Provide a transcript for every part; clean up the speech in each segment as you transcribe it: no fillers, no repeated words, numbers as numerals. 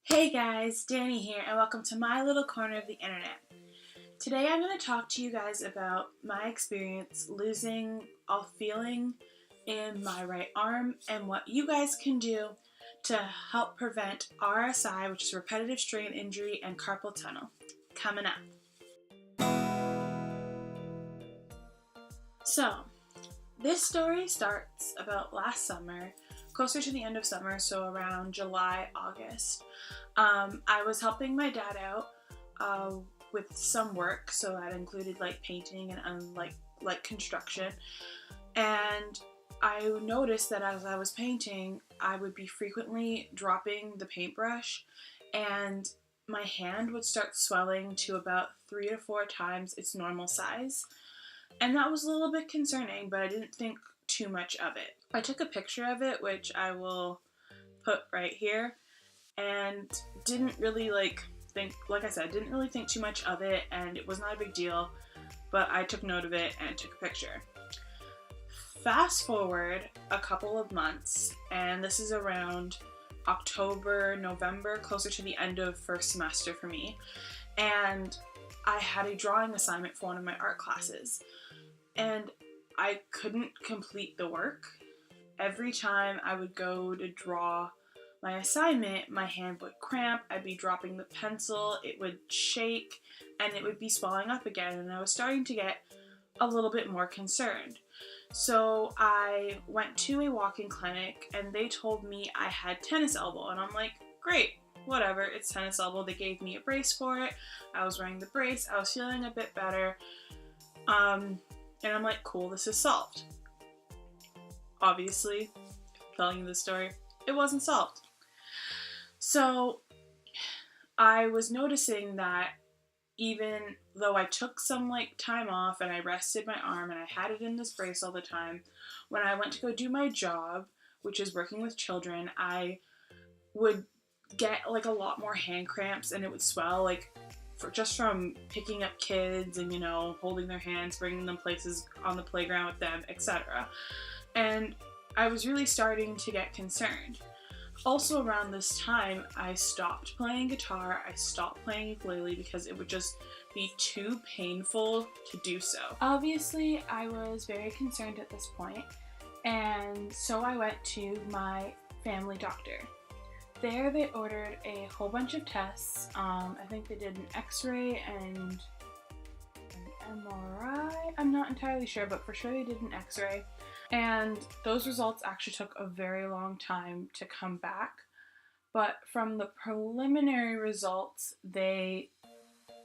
Hey guys, Dani here, and welcome to my little corner of the internet. Today I'm going to talk to you guys about my experience losing all feeling in my right arm and what you guys can do to help prevent RSI, which is repetitive strain injury, and carpal tunnel. Coming up. So, this story starts about last summer, closer to the end of summer, so around July, August. I was helping my dad out with some work, so that included like painting and like construction. And I noticed that as I was painting, I would be frequently dropping the paintbrush, and my hand would start swelling to about 3 to 4 times its normal size. And that was a little bit concerning, but I didn't think too much of it. I took a picture of it, which I will put right here, and didn't really didn't really think too much of it, and it was not a big deal, but I took note of it and took a picture. Fast forward a couple of months, and this is around October, November, closer to the end of first semester for me, and I had a drawing assignment for one of my art classes, and I couldn't complete the work. Every time I would go to draw my assignment, my hand would cramp, I'd be dropping the pencil, it would shake, and it would be swelling up again, and I was starting to get a little bit more concerned. So I went to a walk-in clinic, and they told me I had tennis elbow, and I'm like, great, whatever, it's tennis elbow. They gave me a brace for it. I was wearing the brace, I was feeling a bit better, and I'm like, cool, this is solved. Obviously, telling you this story, it wasn't solved. So I was noticing that even though I took some time off and I rested my arm and I had it in this brace all the time, when I went to go do my job, which is working with children, I would get a lot more hand cramps, and it would swell just from picking up kids and holding their hands, bringing them places on the playground with them, etc. And I was really starting to get concerned. Also around this time, I stopped playing guitar, I stopped playing ukulele because it would just be too painful to do so. Obviously, I was very concerned at this point, and so I went to my family doctor. There they ordered a whole bunch of tests. I think they did an x-ray and an MRI. I'm not entirely sure, but for sure they did an x-ray. And those results actually took a very long time to come back. But from the preliminary results, they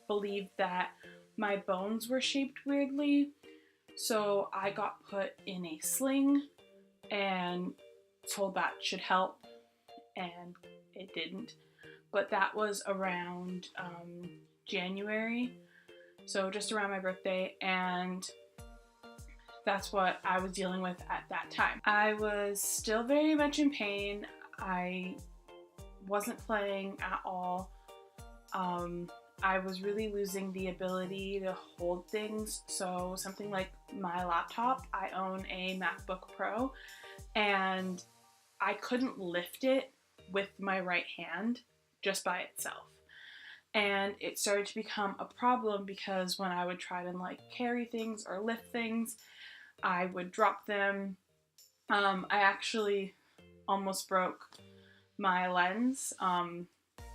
believed that my bones were shaped weirdly. So I got put in a sling and told that should help, and it didn't. But that was around January, so just around my birthday, and that's what I was dealing with at that time. I was still very much in pain. I wasn't playing at all. I was really losing the ability to hold things. So something like my laptop, I own a MacBook Pro, and I couldn't lift it with my right hand just by itself. And it started to become a problem because when I would try to carry things or lift things, I would drop them. I actually almost broke my lens.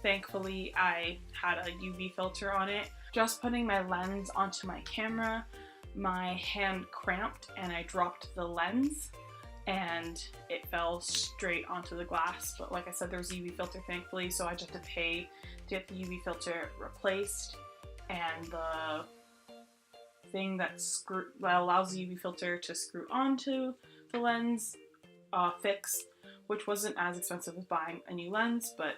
Thankfully, I had a UV filter on it. Just putting my lens onto my camera, my hand cramped and I dropped the lens, and it fell straight onto the glass. But like I said, there's a UV filter thankfully, so I just had to pay to get the UV filter replaced, and the thing that allows the UV filter to screw onto the lens fixed, which wasn't as expensive as buying a new lens, but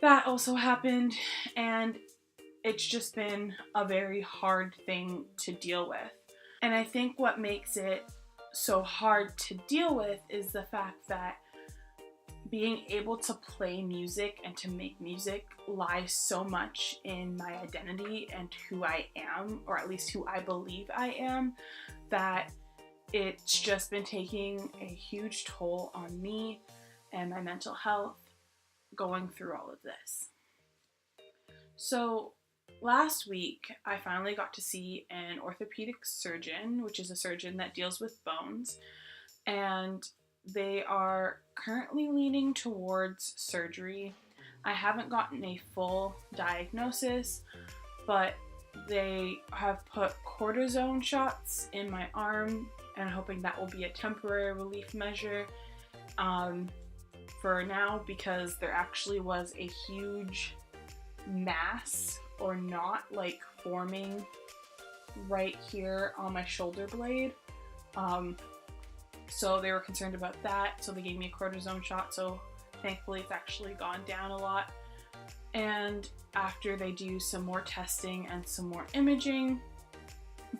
that also happened, and it's just been a very hard thing to deal with. And I think what makes it so hard to deal with is the fact that being able to play music and to make music lies so much in my identity and who I am, or at least who I believe I am, that it's just been taking a huge toll on me and my mental health going through all of this. So last week, I finally got to see an orthopedic surgeon, which is a surgeon that deals with bones, and they are currently leaning towards surgery. I haven't gotten a full diagnosis, but they have put cortisone shots in my arm and hoping that will be a temporary relief measure for now, because there actually was a huge mass or knot like forming right here on my shoulder blade. So they were concerned about that, so they gave me a cortisone shot, so thankfully it's actually gone down a lot. And after they do some more testing and some more imaging,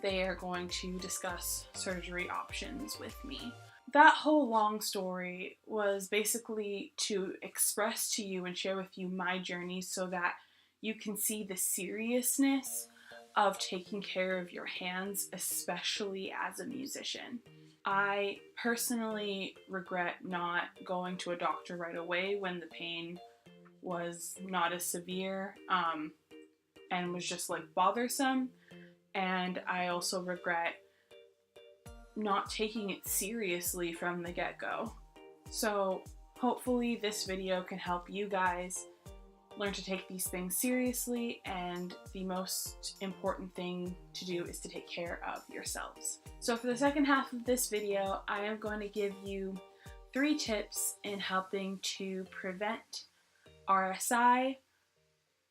they are going to discuss surgery options with me. That whole long story was basically to express to you and share with you my journey so that you can see the seriousness of taking care of your hands, especially as a musician. I personally regret not going to a doctor right away when the pain was not as severe and was just like bothersome. And I also regret not taking it seriously from the get-go. So hopefully this video can help you guys learn to take these things seriously, and the most important thing to do is to take care of yourselves. So for the second half of this video, I am going to give you 3 tips in helping to prevent RSI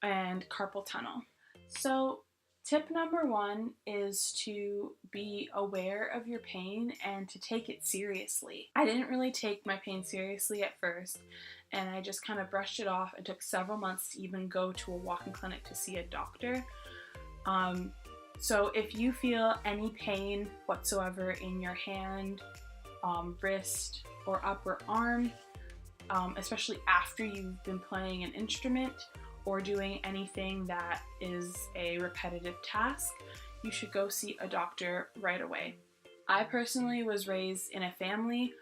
and carpal tunnel. So tip number 1 is to be aware of your pain and to take it seriously. I didn't really take my pain seriously at first, and I just kind of brushed it off. It took several months to even go to a walk-in clinic to see a doctor. So if you feel any pain whatsoever in your hand, wrist, or upper arm, especially after you've been playing an instrument or doing anything that is a repetitive task, you should go see a doctor right away. I personally was raised in a family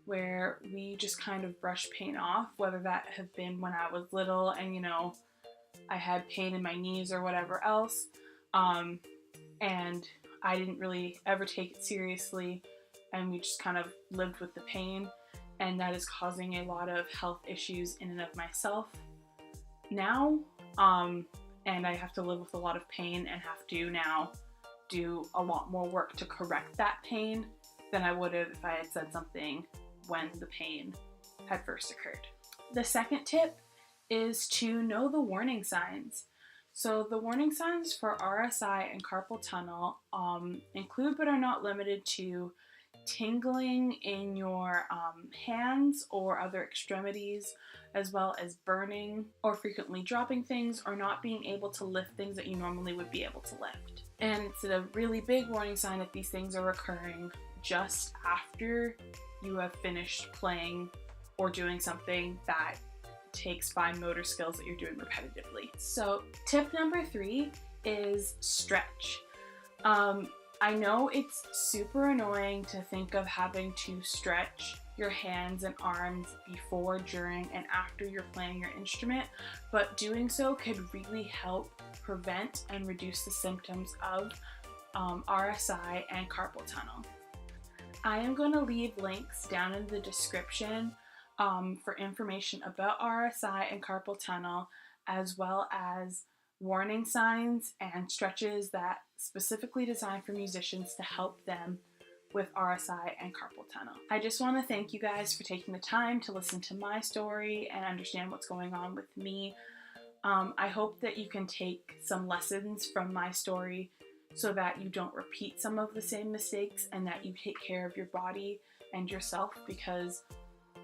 where we just kind of brush pain off, whether that have been when I was little and, you know, I had pain in my knees or whatever else, and I didn't really ever take it seriously, and we just kind of lived with the pain, and that is causing a lot of health issues in and of myself now, and I have to live with a lot of pain and have to now do a lot more work to correct that pain than I would have if I had said something when the pain had first occurred. The second tip is to know the warning signs. So the warning signs for RSI and carpal tunnel include but are not limited to tingling in your hands or other extremities, as well as burning or frequently dropping things or not being able to lift things that you normally would be able to lift. And it's a really big warning sign if these things are occurring just after you have finished playing or doing something that takes fine motor skills that you're doing repetitively. So tip number 3 is stretch. I know it's super annoying to think of having to stretch your hands and arms before, during, and after you're playing your instrument, but doing so could really help prevent and reduce the symptoms of RSI and carpal tunnel. I am going to leave links down in the description for information about RSI and carpal tunnel, as well as warning signs and stretches that specifically designed for musicians to help them with RSI and carpal tunnel. I just want to thank you guys for taking the time to listen to my story and understand what's going on with me. I hope that you can take some lessons from my story so that you don't repeat some of the same mistakes and that you take care of your body and yourself, because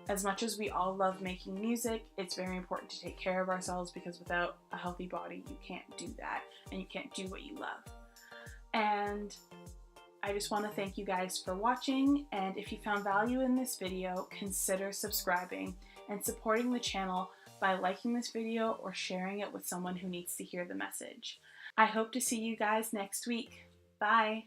as much as we all love making music, it's very important to take care of ourselves, because without a healthy body, you can't do that and you can't do what you love. And I just want to thank you guys for watching, and if you found value in this video, consider subscribing and supporting the channel by liking this video or sharing it with someone who needs to hear the message. I hope to see you guys next week. Bye!